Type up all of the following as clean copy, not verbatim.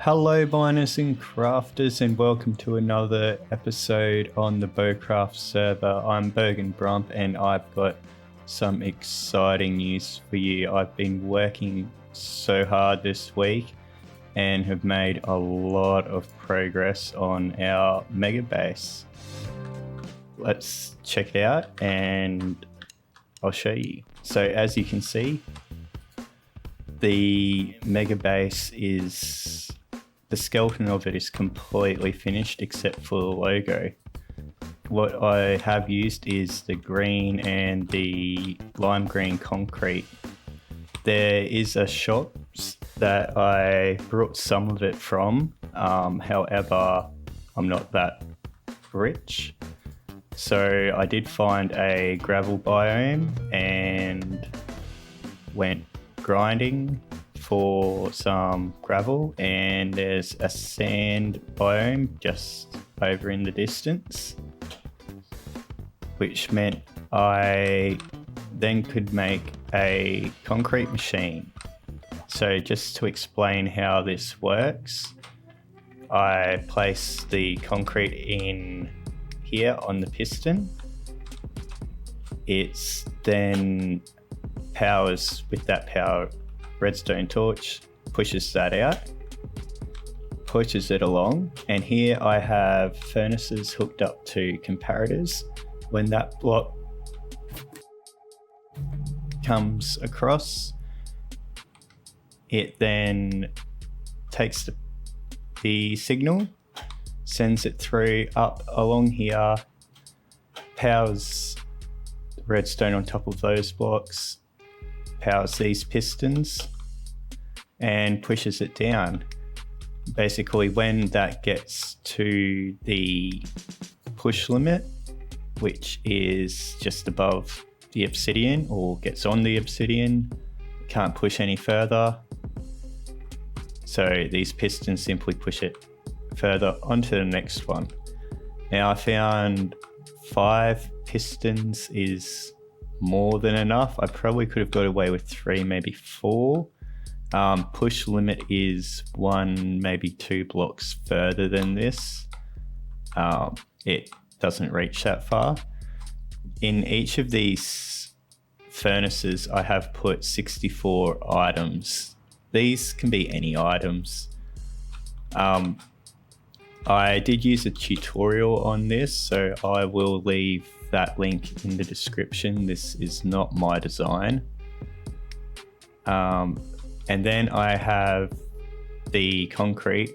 Hello, miners and crafters, and welcome to another episode on the BoCraft server. I'm Bergen Brump, and I've got some exciting news for you. I've been working so hard this week and have made a lot of progress on our Megabase. Let's check it out and I'll show you. So as you can see, the Megabase is... the skeleton of it is completely finished except for the logo. What I have used is the green and the lime green concrete. There is a shop that I brought some of it from, however, I'm not that rich. So I did find a gravel biome and went grinding for some gravel, and there's a sand biome just over in the distance, which meant I then could make a concrete machine. So just to explain how this works, I place the concrete in here on the piston. It's then powers with that power redstone torch, pushes that out, pushes it along, and here I have furnaces hooked up to comparators. When that block comes across, it then takes the signal, sends it through up along here, powers the redstone on top of those blocks, powers these pistons, and pushes it down. Basically, when that gets to the push limit, which is just above the obsidian, or gets on the obsidian, can't push any further. So these pistons simply push it further onto the next one. Now I found 5 pistons is more than enough. I probably could have got away with 3, maybe 4. Push limit is 1, maybe 2 blocks further than this. It doesn't reach that far. In each of these furnaces, I have put 64 items. These can be any items. I did use a tutorial on this, so I will leave that link in the description. This is not my design. And then I have the concrete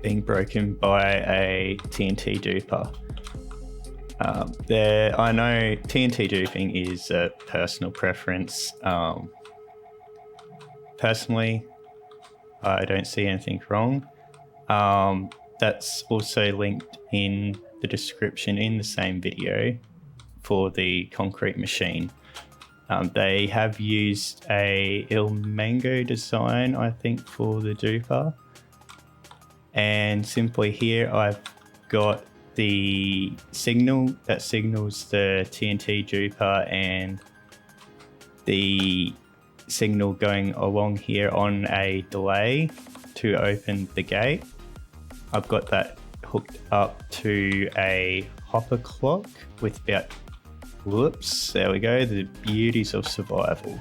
being broken by a TNT duper. I know TNT duping is a personal preference. Personally, I don't see anything wrong. That's also linked in the description in the same video for the concrete machine. They have used a Il Mango design, I think, for the duper. And simply here I've got the signal that signals the TNT duper and the signal going along here on a delay to open the gate. I've got that hooked up to a hopper clock with about, whoops, there we go, the beauties of survival.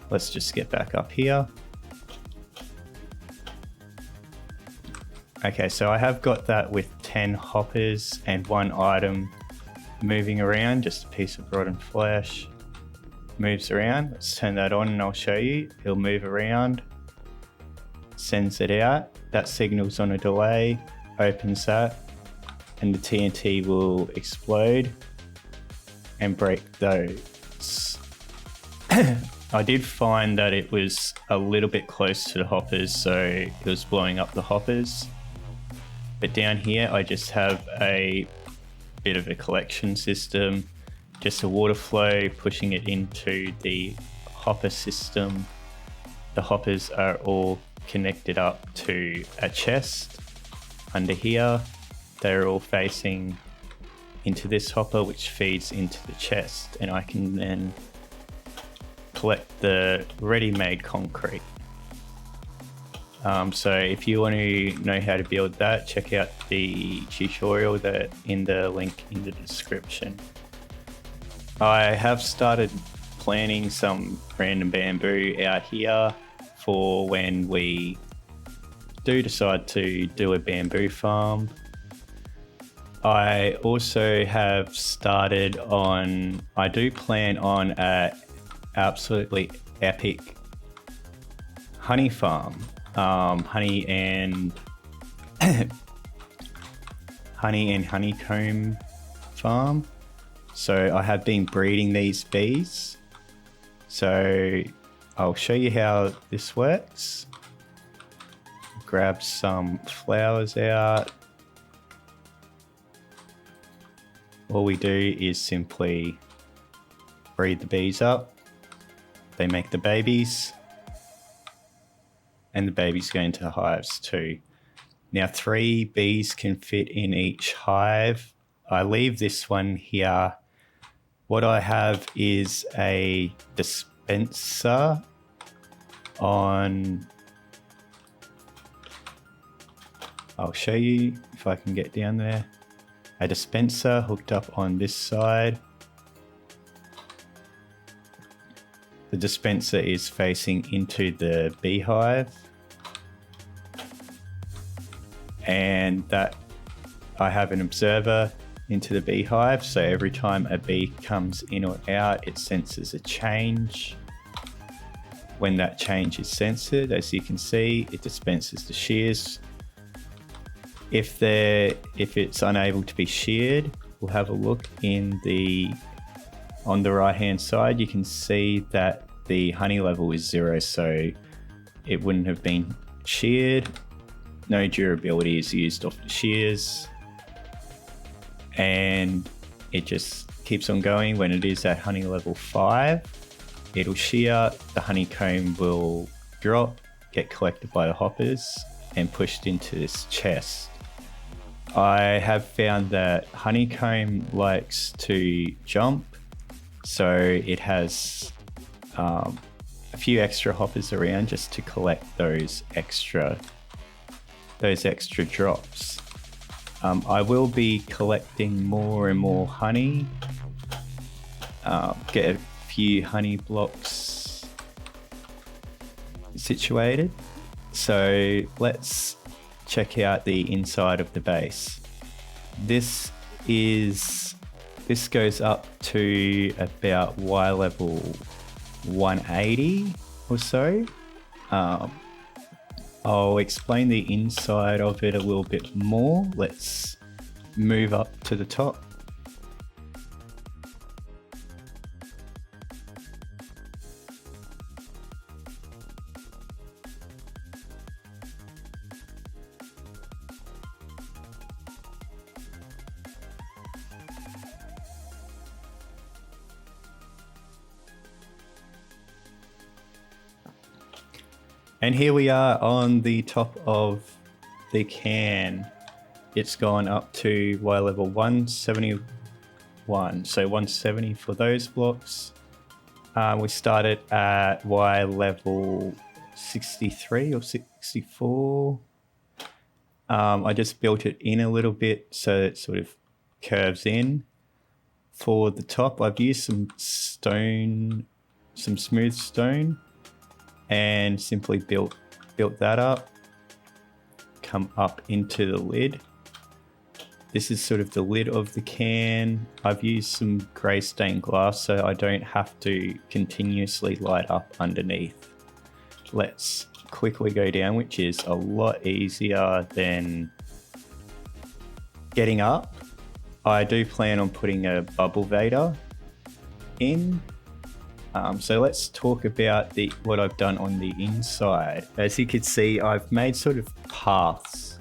Let's just get back up here. Okay, so I have got that with 10 hoppers and 1 item moving around, just a piece of rotten flesh. Moves around. Let's turn that on and I'll show you. It'll move around, sends it out. That signals on a delay, opens that, and the TNT will explode and break those. I did find that it was a little bit close to the hoppers, so it was blowing up the hoppers. But down here, I just have a bit of a collection system, just a water flow pushing it into the hopper system. The hoppers are all connected up to a chest under here. They're all facing into this hopper, which feeds into the chest, and I can then collect the ready-made concrete. So if you want to know how to build that, check out the tutorial that in the link in the description. I have started planting some random bamboo out here for when we do decide to do a bamboo farm. I also have started on, I do plan on an absolutely epic honey farm, honey and honeycomb farm. So I have been breeding these bees. So I'll show you how this works. Grab some flowers out. All we do is simply breed the bees up. They make the babies. And the babies go into hives too. Now 3 bees can fit in each hive. I leave this one here. What I have is a dispenser on, I'll show you if I can get down there. A dispenser hooked up on this side. The dispenser is facing into the beehive. And that I have an observer into the beehive. So every time a bee comes in or out, it senses a change. When that change is censored, as you can see, it dispenses the shears. If it's unable to be sheared, we'll have a look on the right hand side. You can see that the honey level is 0, so it wouldn't have been sheared. No durability is used off the shears, and it just keeps on going. When it is at honey level 5, it'll shear, the honeycomb will drop, get collected by the hoppers and pushed into this chest. I have found that honeycomb likes to jump, so it has a few extra hoppers around just to collect those extra drops. I will be collecting more and more honey, get a few honey blocks situated. So let's check out the inside of the base. This goes up to about Y level 180 or so. I'll explain the inside of it a little bit more. Let's move up to the top. And here we are on the top of the can. It's gone up to Y level 171. So 170 for those blocks. We started at Y level 63 or 64. I just built it in a little bit so it sort of curves in. For the top, I've used some stone, some smooth stone, and simply built that up. Come up into the lid. This is sort of the lid of the can. I've used some grey stained glass so I don't have to continuously light up underneath. Let's quickly go down, which is a lot easier than getting up. I do plan on putting a bubble vader in. So let's talk about what I've done on the inside. As you can see, I've made sort of paths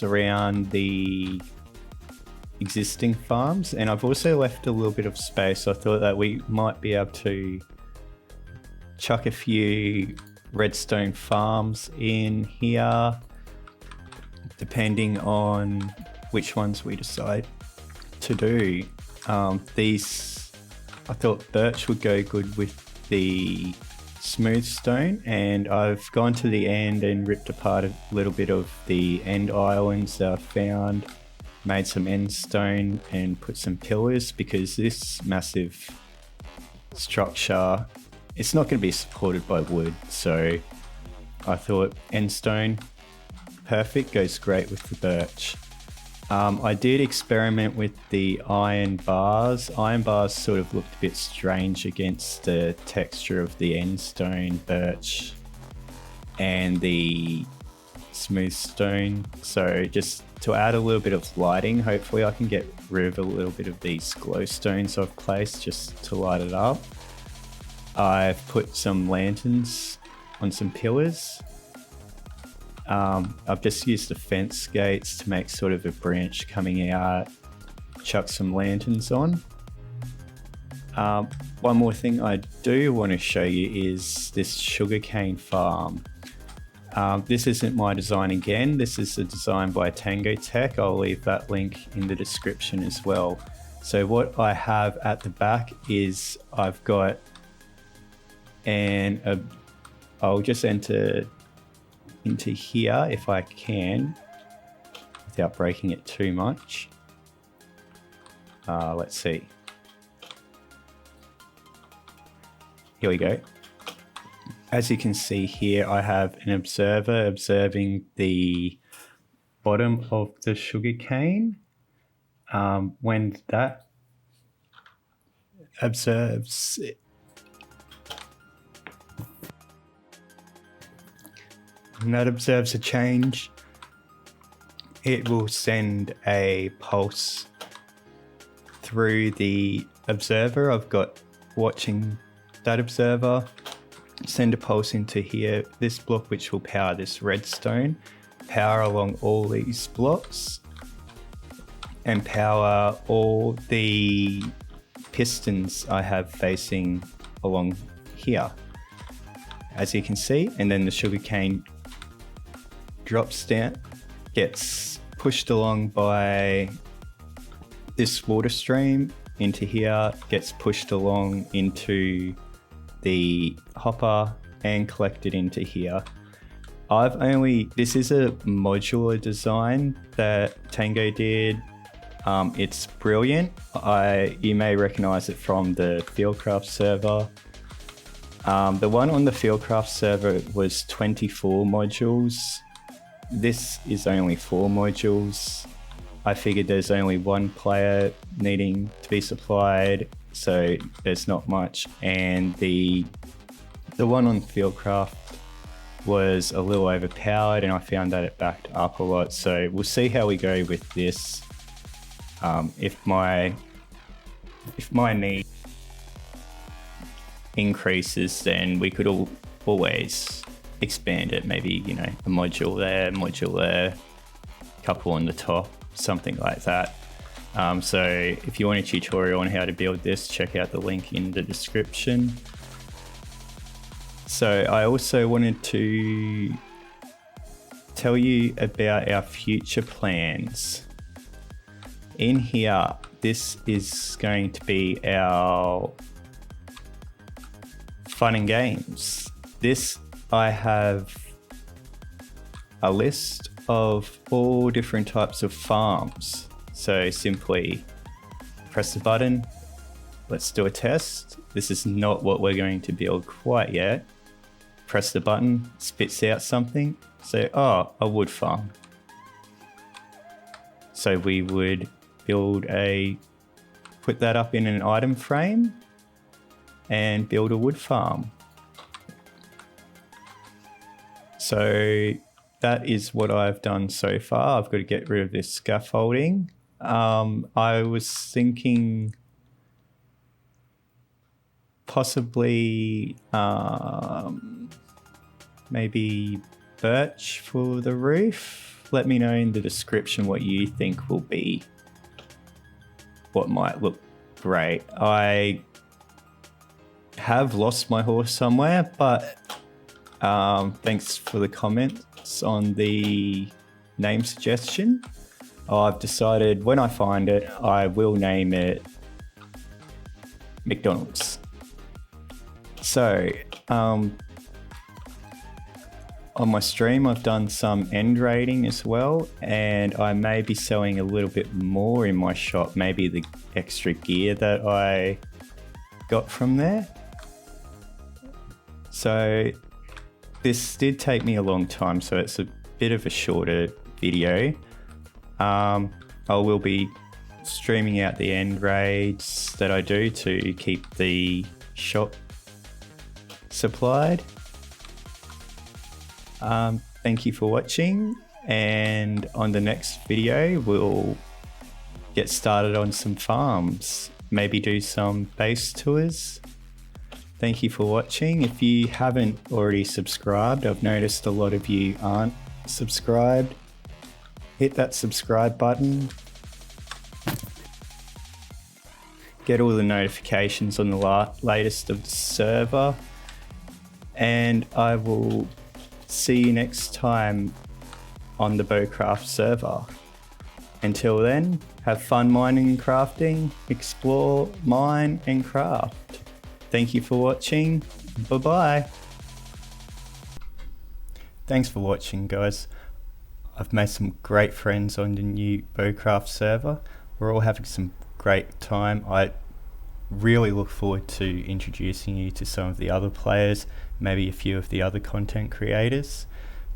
around the existing farms, and I've also left a little bit of space. I thought that we might be able to chuck a few redstone farms in here, depending on which ones we decide to do. I thought birch would go good with the smooth stone, and I've gone to the end and ripped apart a little bit of the end islands that I've found, made some end stone and put some pillars, because this massive structure, it's not going to be supported by wood, so I thought end stone, perfect, goes great with the birch. I did experiment with the iron bars. Iron bars sort of looked a bit strange against the texture of the end stone, birch, and the smooth stone. So just to add a little bit of lighting, hopefully I can get rid of a little bit of these glow stones I've placed just to light it up. I've put some lanterns on some pillars. I've just used the fence gates to make sort of a branch coming out, chuck some lanterns on. One more thing I do want to show you is this sugarcane farm. This isn't my design again, this is a design by Tango Tech. I'll leave that link in the description as well. So what I have at the back is I've got I'll just enter into here if I can without breaking it too much. Let's see. Here we go. As you can see here, I have an observer observing the bottom of the sugarcane. When that observes it, when that observes a change, it will send a pulse through the observer. I've got watching that observer send a pulse into here, this block, which will power this redstone, power along all these blocks, and power all the pistons I have facing along here, as you can see. And then the sugarcane drops down, gets pushed along by this water stream into here, gets pushed along into the hopper and collected into here. This is a modular design that Tango did. It's brilliant. You may recognize it from the BoCraft server. The one on the BoCraft server was 24 modules. This is only 4 modules. I figured there's only one player needing to be supplied, so there's not much. And the one on BoCraft was a little overpowered, and I found that it backed up a lot. So we'll see how we go with this. If my need increases, then we could always expand it. Maybe, you know, a module there, a couple on the top, something like that. So if you want a tutorial on how to build this, check out the link in the description. So I also wanted to tell you about our future plans. In here, this is going to be our fun and games. I have a list of all different types of farms. So simply press the button. Let's do a test. This is not what we're going to build quite yet. Press the button, spits out something. So, a wood farm. So we would put that up in an item frame and build a wood farm. So that is what I've done so far. I've got to get rid of this scaffolding. I was thinking possibly maybe birch for the roof. Let me know in the description what you think will be what might look great. I have lost my horse somewhere, but thanks for the comments on the name suggestion. I've decided when I find it, I will name it McDonald's. So On my stream, I've done some end raiding as well, and I may be selling a little bit more in my shop, maybe the extra gear that I got from there. So this did take me a long time, so it's a bit of a shorter video. I will be streaming out the end raids that I do to keep the shop supplied. Thank you for watching, and on the next video we'll get started on some farms, maybe do some base tours. Thank you for watching. If you haven't already subscribed, I've noticed a lot of you aren't subscribed. Hit that subscribe button. Get all the notifications on the latest of the server, and I will see you next time on the BoCraft server. Until then, have fun mining and crafting, explore, mine and craft. Thank you for watching. Bye-bye. Thanks for watching, guys. I've made some great friends on the new BoCraft server. We're all having some great time. I really look forward to introducing you to some of the other players, maybe a few of the other content creators.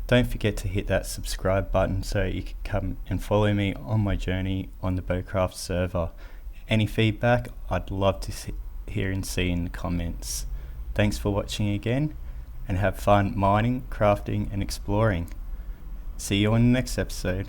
Don't forget to hit that subscribe button so you can come and follow me on my journey on the BoCraft server. Any feedback, I'd love to hear and see in the comments. Thanks for watching again, and have fun mining, crafting and exploring. See you on the next episode.